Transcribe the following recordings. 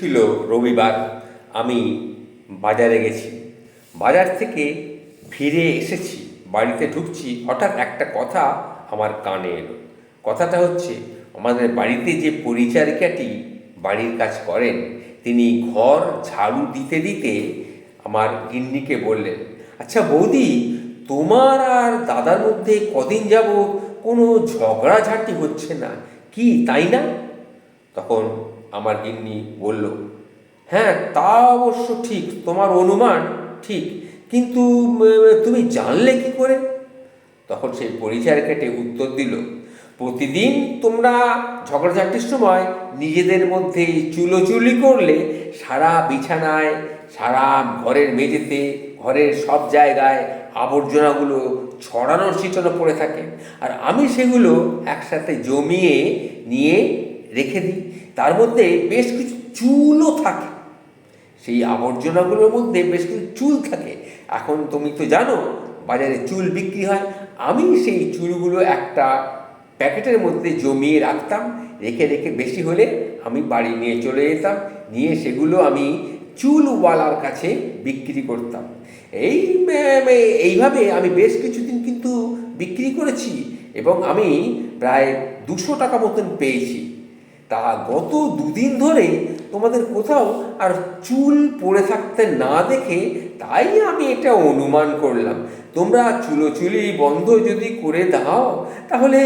ছিল রবিবার। আমি বাজারে গেছি। বাজার থেকে ফিরে এসেছি, বাড়িতে ঢুকছি, হঠাৎ একটা কথা আমার কানে এলো। কথাটা হচ্ছে, আমাদের বাড়িতে যে পরিচারিকাটি বাড়ির কাজ করেন, তিনি ঘর ঝাড়ু দিতে দিতে আমার গিন্নিকে বললেন, আচ্ছা বৌদি, তোমার আর দাদার মধ্যে কদিন যাবৎ কোনো ঝগড়াঝাটি হচ্ছে না, কি তাই না? তখন আমার গিন্নি বলল, হ্যাঁ তা অবশ্য ঠিক, তোমার অনুমান ঠিক, কিন্তু তুমি জানলে কি করে? তখন সেই পরিচারিকাটি উত্তর দিল, প্রতিদিন তোমরা ঝগড়াঝাটির সময় নিজেদের মধ্যে চুলোচুলি করলে সারা বিছানায়, সারা ঘরের মেঝেতে, ঘরের সব জায়গায় আবর্জনাগুলো ছড়ানো ছিটানো পড়ে থাকে, আর আমি সেগুলো একসাথে জমিয়ে নিয়ে রেখে দিই। তার মধ্যে বেশ কিছু চুলও থাকে, সেই আবর্জনাগুলোর মধ্যে বেশ কিছু চুল থাকে। এখন তুমি তো জানো বাজারে চুল বিক্রি হয়, আমি সেই চুলগুলো একটা প্যাকেটের মধ্যে জমিয়ে রাখতাম, রেখে রেখে বেশি হলে আমি বাড়ি নিয়ে চলে যেতাম, নিয়ে সেগুলো আমি চুলওয়ালার কাছে বিক্রি করতাম। এই এইভাবে আমি বেশ কিছুদিন কিন্তু বিক্রি করেছি, এবং আমি প্রায় 200 টাকা মতন পেয়েছি। তা গত দুদিন ধরে তোমাদের কোথাও আর চুল পড়ে থাকতে না দেখে, তাই আমি এটা অনুমান করলাম, তোমরা চুলোচুলি বন্ধ যদি করে দাও তাহলে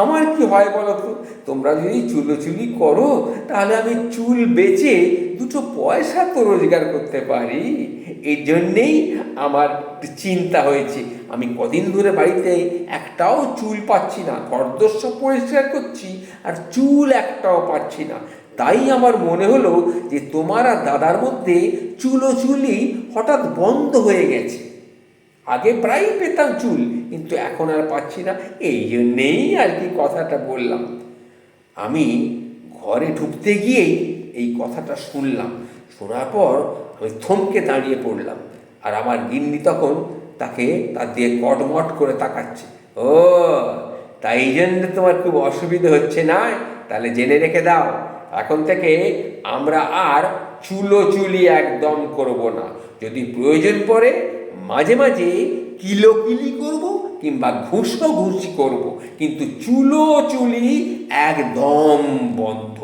আমার কি হয় বলো তো? তোমরা যদি চুলোচুলি করো তাহলে আমি চুল বেচে দুটো পয়সা তো রোজগার করতে পারি। এই জন্যেই আমার চিন্তা হয়েছে। আমি কদিন ধরে বাড়িতে একটাও চুল পাচ্ছি না, ঘরদোর সব পরিষ্কার করছি আর চুল একটাও পাচ্ছি না। তাই আমার মনে হলো যে তোমার আর দাদার মধ্যে চুলোচুলি হঠাৎ বন্ধ হয়ে গেছে। আগে প্রায় পেতাম চুল, কিন্তু এখন আর পাচ্ছি না, এই জন্যেই আর কি কথাটা বললাম। আমি ঘরে ঢুকতে গিয়েই এই কথাটা শুনলাম। শোনার পর আমি থমকে দাঁড়িয়ে পড়লাম, আর আমার গিন্নি তখন তাকে তার দিয়ে কটমট করে তাকাচ্ছে। ও, তাই জন্য তোমার খুব অসুবিধে হচ্ছে না? তাহলে জেনে রেখে দাও, এখন থেকে আমরা আর চুলোচুলি একদম করব না। যদি প্রয়োজন পড়ে মাঝে মাঝে কিলোকিলি করব, কিংবা ঘুষোঘুষি করব, কিন্তু চুলোচুলি একদম বন্ধ।